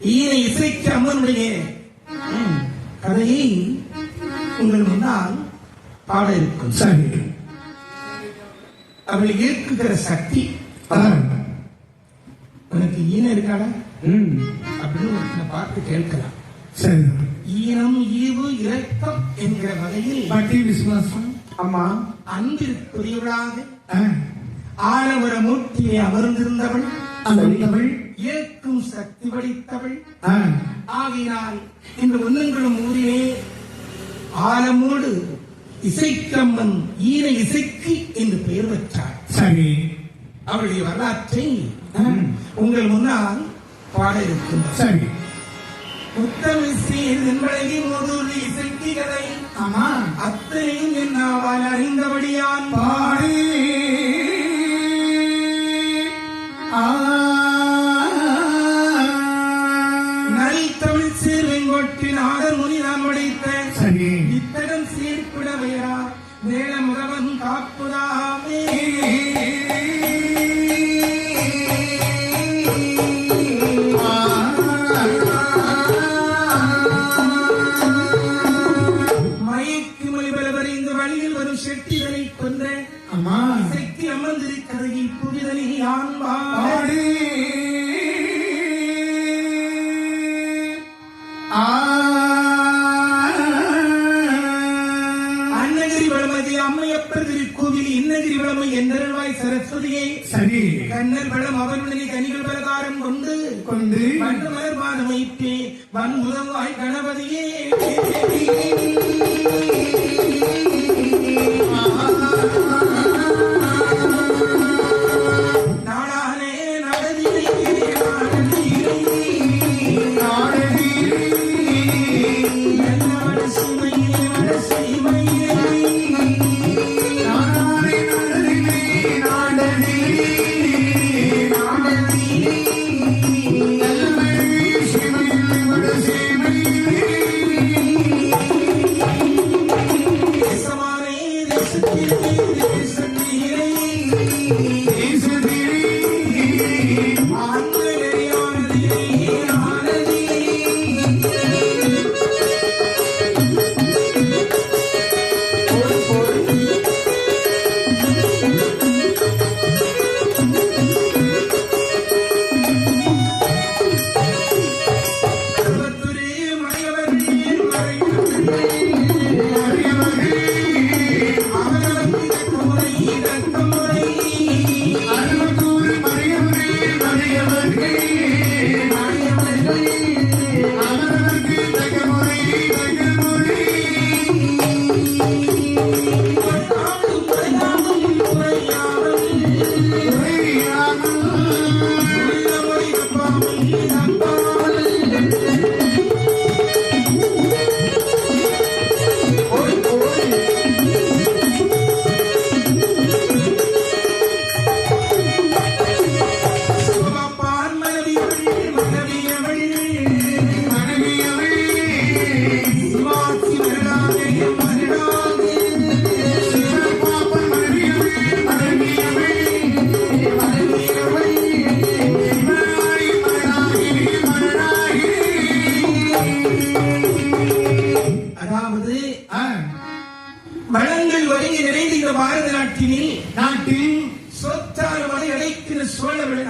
ஈனை இசைக்கு அம்மனுடைய கதையை உங்கள் முன்னால் பாட இருக்கும். சரி, அவளை ஏற்குகிற சக்தி உனக்கு ஈனம் இருக்காடா அப்படின்னு ஒருத்தனை பார்த்து கேட்கலாம். சரி, ஈனம் ஈவு இரக்கம் என்கிற வகையில் பக்தி விசுவாசம் அம்மா அன்பிற்குரியவளாக ஆலவர மூர்த்தியை அமர்ந்திருந்தவள், ஏற்கும் சக்தி படைத்தவள். ஆகையினால் இந்த ஒன்னங்களும் ஊரிலே ஆலமோடு இசைக்கம்மன் ஈன இசைக்கு என்று பெயர் பெற்றார். சரி, அவருடைய வரலாற்றை உங்கள் முன்னால் பாட இருக்கின்றார். சரி, முத்தமிழ் சீர்வழகி முதல் இசைக்குகளை அத்தனையும் என்னாவால் அறிந்தபடியால் பாடி நல் தமிழ் சீர்வெங்கொட்டி நாடர் முனி நாம் படைத்த சரி இத்தடம் சீர்பிடவையா வேள முகவன் காப்புதாமே. மயக்கு மொழிபலவறிந்து வழியில் வரும் செட்டிகளை கொன்ற சக்தி அமர்ந்திருக்கிறதை புரிதலை ஆண்பாடு அன்னகிரி வளமதி அம்மையப்பர் திருக்கோவில் இன்னகிரி வளமை என்றவாய் சரஸ்வதியை சரி கண்ணர் வளம் அவனுடனே கனிகள் பலகாரம் கொண்டு மன்று மலர்பான வைப்பே வன்முதவாய் கணபதியே. நாடானே நடதிலே வளங்கள் ஒருங்கி நிறைந்த இந்த பாரத நாட்டில் சொத்தால் மலை அடைக்கிற சோழவள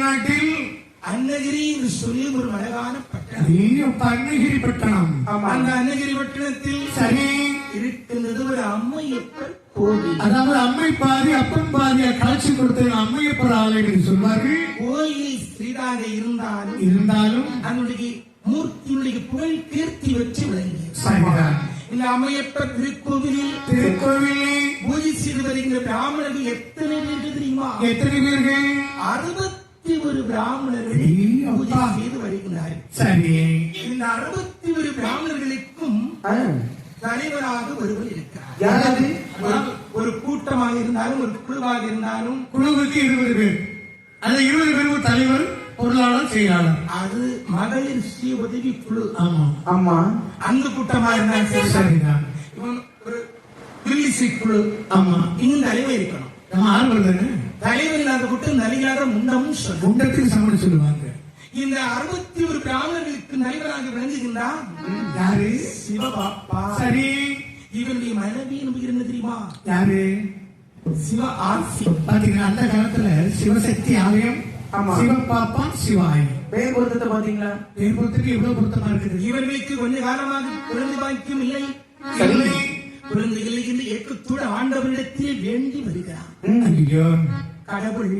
நாட்டில் அன்னகிரி என்று சொல்லி ஒரு அழகான பட்டணம். அன்னகிரி பட்டணம். அந்த அன்னகிரி பட்டணத்தில் சரி இருக்கின்றது ஒரு அம்மையப்பர் கோவில். அதாவது அம்மை பாதி அப்பன் பாதியா காட்சி கொடுத்த அம்மையப்பர் ஆலயம் என்று சொல்வார்கள். கோயில் சிறிதாக இருந்தாலும் அதனுடைய மூர்த்தியுடைய புகழ் கீர்த்தி வச்சு விளங்கியது. இந்த அம்மையப்பர் திருக்கோவிலில் பூஜை செய்து வருகிற பிராமணர்கள் எத்தனை பேர்கள் தெரியுமா? எத்தனை பேர்கள்? 61 பிராமணர்கள் பூஜை செய்து வருகிறார்கள். சரி, இந்த 61 பிராமணர்களுக்கும் தலைவராக ஒருவர் இருக்கிறார். ஒரு கூட்டமாக இருந்தாலும் ஒரு குழுவாக இருந்தாலும் குழுவுக்கு 20 பேர். அந்த 20 பேருக்கு தலைவர், பொருளாளர், செயலாளர். அது மகளிர் சுய உதவி குழு. ஆமா, அந்த கூட்டமா இருந்தாலும் சரிதான். ஒரு வில்லிசை குழு. ஆமா, இன்னும் தலைவர் இருக்கணும். நம்ம ஆள் வருது. தலைவர் இல்லாத கூட்டம் நலிகாத முண்டமும் முண்டத்துக்கு சமணம் சொல்லுவாங்க. இந்த 61 பிராமணர்களுக்கு தலைவராக விளங்குகின்றான் யாரு? சிவபாப்பா. சரி, இவருடைய மனைவி நமக்கு என்ன தெரியுமா? யாரு? சிவ ஆசி. பாத்தீங்களா, அந்த காலத்துல சிவசக்தி ஆலயம், ஆமா. சிவபாப்பா, சிவாய். பெயர் பொருத்தத்தை பாத்தீங்களா? பேர் பொறுத்துக்கு இவ்வளவு பொருத்தமா இருக்குது. இவர்களுக்கு கொஞ்ச காலமாக குழந்தை பாக்கியம் இல்லை. இல்லை. குழந்தைகளை இந்த ஏக்கத்தோடு ஆண்டவரிடத்தில் வேண்டி வருகிறார். ஐயோ, கடவுள்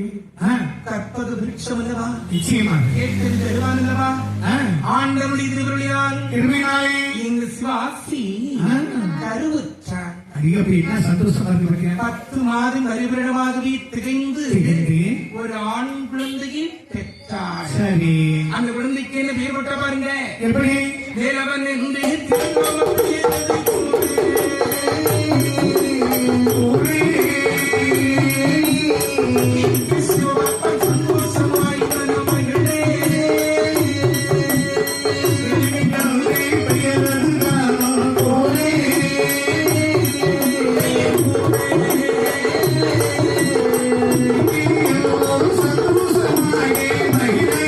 ஆ, கற்பக விருட்சம் அல்லவா, நிச்சயமாக. கேட்டது பெறுவான் அல்லவா. ஆ, ஆண்டவருடைய திருவருளினால் திருவிழாவே. எங்கள் சிவாசி ஆ. கருவுற்றார். ஐயோ, அப்படி என்ன சந்தோஷமா இருக்கு பாருங்க. 10 மாதம் அறிவுரணமாகவே திகைந்து திகைந்து ஒரு ஆண் குழந்தையை பெற்றார். சரி, அந்த குழந்தைக்கு என்ன பேர் போட்ட பாருங்க. எப்படி? வேலவன் என்று திருநாமம் ஏற்றது ஒரே சிவபாப்பன் சந்தோஷமாய் மனமகிழே. நல்லே பெயரதுதானோ ஒரே சந்தோஷமாயே மகிழை.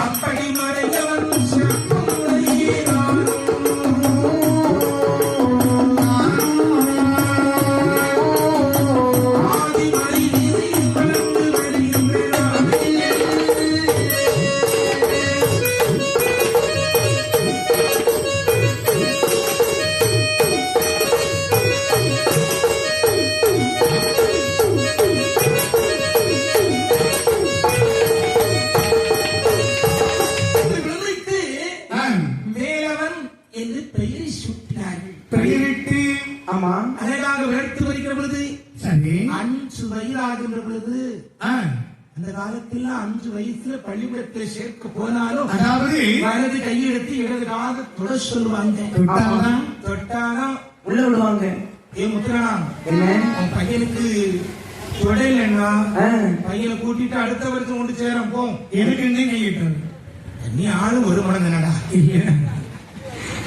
அப்படி மறைந்தவன் சிறப்புடையே ஆதி மறைவிலே வளர்ந்து வருகின்றான். இந்த குழந்தைக்கு ஆ, வேலவன் என்று பெயரை சூட்டினார்கள். பெயரிட்டு. ஆமா. அழகாக வளர்த்து வருகிற பொழுது சரி, 5 வயதாகின்ற பொழுது, ஆ, அந்த காலத்தில் 5 வயசுல பள்ளிக்கூடத்தில் சேர்க்க போனாலும் அதாவது வலது கையெடுத்து இடது காத தொட சொல்லுவாங்க. தொட்டாதான் தொட்டாலும் உள்ள விடுவாங்க. ஏ முத்துரானா, என்ன? உன் பையனுக்கு தொடலன்னா ஆ. பையனை கூட்டிட்டு அடுத்த வருஷம் கொண்டு சேரம் போ. எனக்கு என்ன கையிட்டாரு? நீ ஆளும் ஒரு மடங்கனடா.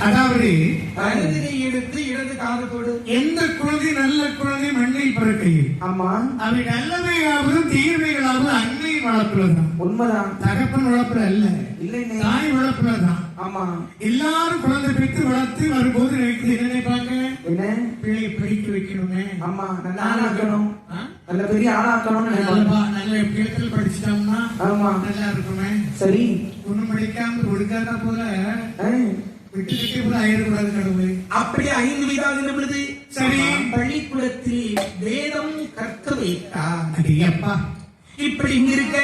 அதாவது வலது கை எடுத்து இடது காதத்தோடு எந்த குழந்தை நல்ல குழந்தை மண்ணில் பிறக்கையில் ஆமா. அவை நல்லவையாவது தீமைகளாவது அன்னை வளர்ப்புலதான். உண்மைதான். தகப்பன் வளர்ப்புல அல்ல, இல்லைன்னே. தாய் வளர்ப்புலதான். ஆமா. எல்லாரும் குழந்தை பெற்று வளர்த்து வரும்போது நினைக்கிறது என்ன நினைப்பாங்க? என்ன? பிள்ளையை படிக்க வைக்கணுமே, ஆமா. நல்ல ஆளாக்கணும், ஆ? நல்ல பெரிய ஆளாக்கணும்னு நினைப்பாங்க. நல்ல இடத்துல படிச்சுட்டோம்னா ஆமா. நல்லா இருக்குமே. சரி. ஒண்ணும் படிக்காம ஒடுக்காத போல ஆ. விட்டுக்கிட்டே போல ஆயிடக்கூடாது கடவுளே. அப்படி 5 வயதாகின்ற பொழுது சரி. பள்ளிக்கூடத்தில் வேதம் கற்க வைத்தார். அடியப்பா. இப்படி இங்க இருக்க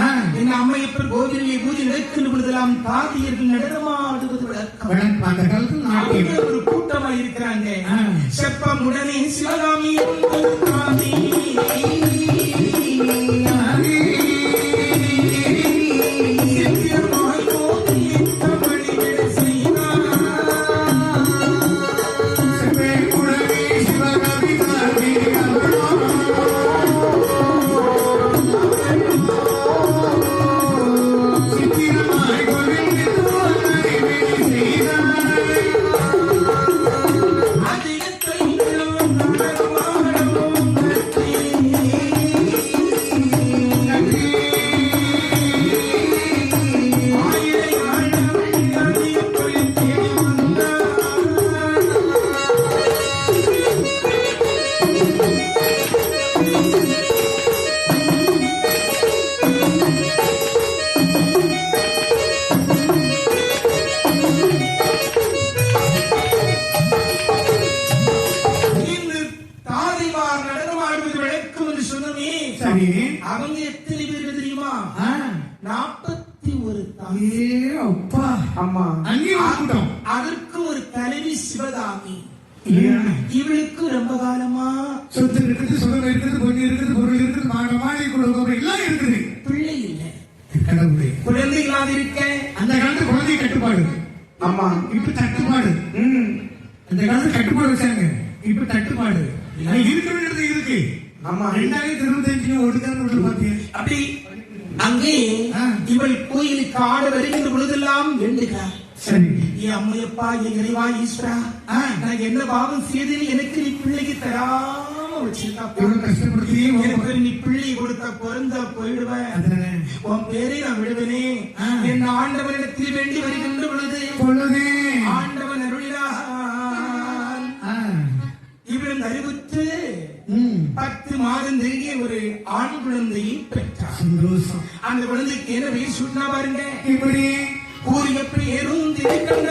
ஆ. என் அம்மையப்பர் கோவிலிலே பூஜை நடக்கின்ற பொழுதெல்லாம் தாதியர்கள் நடனமாடுவது வழக்கம். வழக்கம். அந்த காலத்துல அவங்க நாட்டியம். ஒரு கூட்டமா இருக்கிறாங்க. ஆ. செப்பமுடனே சிவகாமி என்பது தாதி. சித்திரமாய் கோவிலில் தமிழில் செய்தார். செப்பேகுடமே சிவகவிதாதி அவளோ. சித்திரமாய் கோவிலில் தோன்றி செய்தார். அதிகத்தை நடனமாடும் நன்றி. ஆயிரை ஆண்டவன் தாதியப்பொழி தேடி வந்தார். இந்த தாதிமார் நடனமாடுவது வழக்கம் என்று சொன்னமே, சரி. அவங்க எத்தனை பேருக்கு தெரியுமா? ஆ. 41 தாதி. ஏ அப்பா. ஆமா. அங்கேயும் ஒரு கூட்டம். அதற்கு ஒரு தலைவி சிவகாமி. இல்லையா? இவளுக்கு ரொம்ப காலமா சொத்து இருக்குது, சுகம் இருக்குது, பொண்ணு இருக்குது, பொருள் இருக்குது, மாடி குடும்பம் எல்லாம் இருக்குது. பிள்ளை இல்லை. கடவுளே. குழந்தைகளாக இருக்க அந்த காலத்து குழந்தை கட்டுப்பாடு, ஆமா. இப்ப தட்டுப்பாடு. ம். அந்த காலத்து கட்டுப்பாடு வச்சாங்க, இப்ப தட்டுப்பாடு. அது இருக்க வேண்டியது இருக்கு. ஆமா. 2025 ஒடுக்காத பாத்தியா? அப்படி அங்கே ஆ. இவள் கோயிலுக்கு ஆட வருகின்ற பொழுதெல்லாம் வேண்டுகிறார். சரி. என் அம்மையப்பா, என் இறைவா ஈஸ்வரா, ஆ. நான் என்ன பாவம் செய்தேன் எனக்கு நீ பிள்ளைக்கு தராம வச்சிருக்கா. எவ்வளவு கஷ்டப்படுத்தி எனக்கு நீ பிள்ளை கொடுத்தா பிறந்தா போயிடுவேன். அதனால உன் ஆண்டவனிடத்தில் வேண்டி வருகின்ற பொழுது ஆண்டவன் அருளினான். இவரும் அறிவுற்று 10 மாதம் நெருங்கிய ஒரு ஆண் குழந்தையை பெற்றார். சந்தோஷம். அந்த குழந்தைக்கு என்ன வயசு சொன்னா பாருங்க. இப்படி கூறிய பேரும் திரு கண்ட